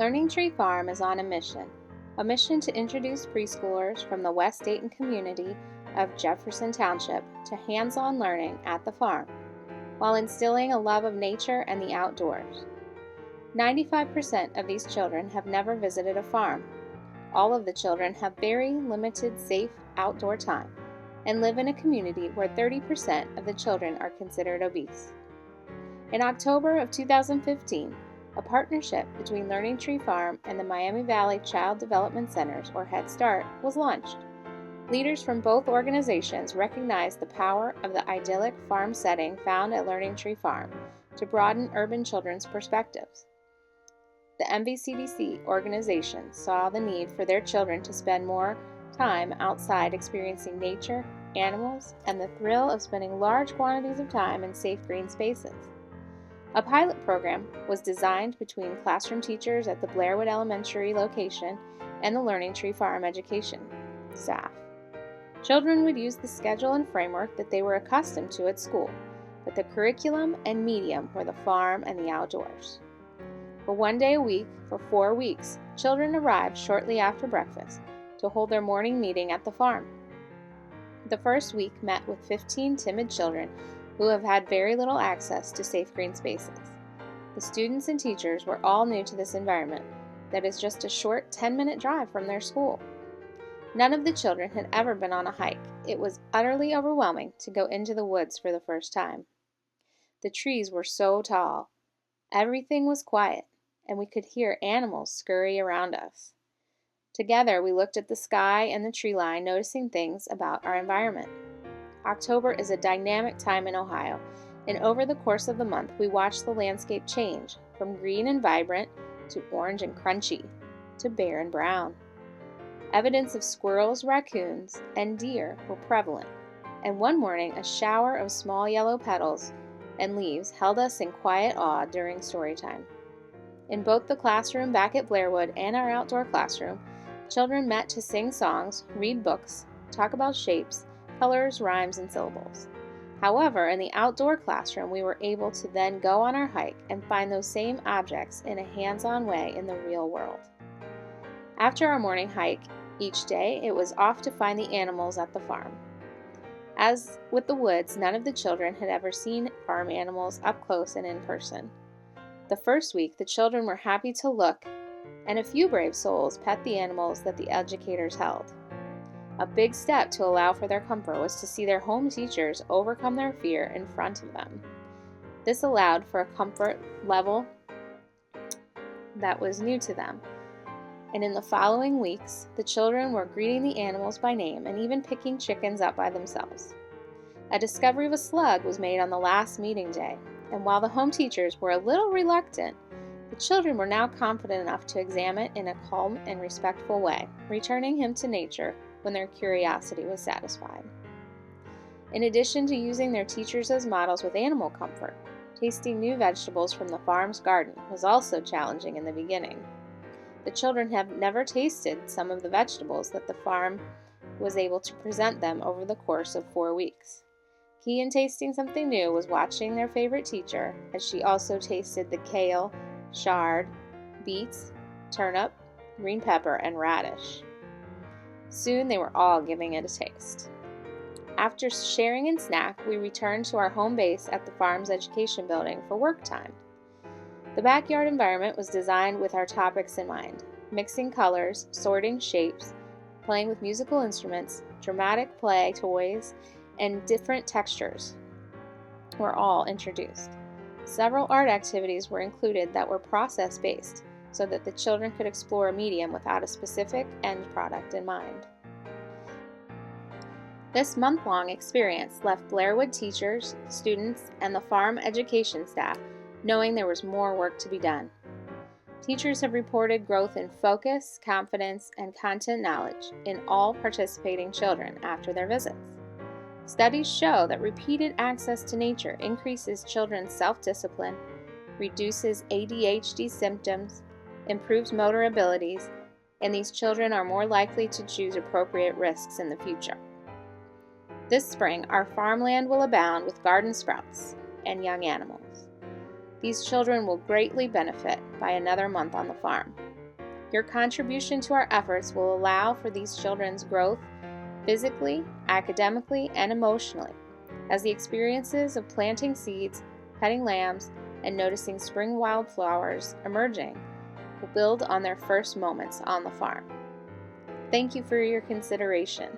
Learning Tree Farm is on a mission to introduce preschoolers from the West Dayton community of Jefferson Township to hands-on learning at the farm, while instilling a love of nature and the outdoors. 95% of these children have never visited a farm. All of the children have very limited safe outdoor time and live in a community where 30% of the children are considered obese. In October of 2015, a partnership between Learning Tree Farm and the Miami Valley Child Development Centers, or Head Start, was launched. Leaders from both organizations recognized the power of the idyllic farm setting found at Learning Tree Farm to broaden urban children's perspectives. The Mvcdc organization saw the need for their children to spend more time outside experiencing nature, animals, and the thrill of spending large quantities of time in safe green spaces. A pilot program was designed between classroom teachers at the Blairwood Elementary location and the Learning Tree Farm education staff. Children would use the schedule and framework that they were accustomed to at school, but the curriculum and medium were the farm and the outdoors. For 1 day a week, for 4 weeks, children arrived shortly after breakfast to hold their morning meeting at the farm. The first week met with 15 timid children who have had very little access to safe green spaces. The students and teachers were all new to this environment that is just a short 10-minute drive from their school. None of the children had ever been on a hike. It was utterly overwhelming to go into the woods for the first time. The trees were so tall. Everything was quiet, and we could hear animals scurry around us. Together, we looked at the sky and the tree line, noticing things about our environment. October is a dynamic time in Ohio, and over the course of the month, we watched the landscape change from green and vibrant to orange and crunchy to bare and brown. Evidence of squirrels, raccoons, and deer were prevalent, and one morning a shower of small yellow petals and leaves held us in quiet awe during story time. In both the classroom back at Blairwood and our outdoor classroom, children met to sing songs, read books, talk about shapes, colors, rhymes, and syllables. However, in the outdoor classroom, we were able to then go on our hike and find those same objects in a hands-on way in the real world. After our morning hike each day, it was off to find the animals at the farm. As with the woods, none of the children had ever seen farm animals up close and in person. The first week, the children were happy to look, and a few brave souls pet the animals that the educators held. A big step to allow for their comfort was to see their home teachers overcome their fear in front of them. This allowed for a comfort level that was new to them. And in the following weeks, the children were greeting the animals by name and even picking chickens up by themselves. A discovery of a slug was made on the last meeting day, and while the home teachers were a little reluctant, the children were now confident enough to examine it in a calm and respectful way, returning him to nature when their curiosity was satisfied. In addition to using their teachers as models with animal comfort, tasting new vegetables from the farm's garden was also challenging in the beginning. The children have never tasted some of the vegetables that the farm was able to present them over the course of 4 weeks. Key in tasting something new was watching their favorite teacher as she also tasted the kale, chard, beets, turnip, green pepper, and radish. Soon they were all giving it a taste. After sharing and snack, we returned to our home base at the farm's education building for work time. The backyard environment was designed with our topics in mind: mixing colors, sorting shapes, playing with musical instruments, dramatic play toys, and different textures were all introduced. Several art activities were included that were process-based, so that the children could explore a medium without a specific end product in mind. This month-long experience left Blairwood teachers, students, and the farm education staff knowing there was more work to be done. Teachers have reported growth in focus, confidence, and content knowledge in all participating children after their visits. Studies show that repeated access to nature increases children's self-discipline, reduces ADHD symptoms, improves motor abilities, and these children are more likely to choose appropriate risks in the future. This spring, our farmland will abound with garden sprouts and young animals. These children will greatly benefit by another month on the farm. Your contribution to our efforts will allow for these children's growth physically, academically, and emotionally, as the experiences of planting seeds, petting lambs, and noticing spring wildflowers emerging will build on their first moments on the farm. Thank you for your consideration.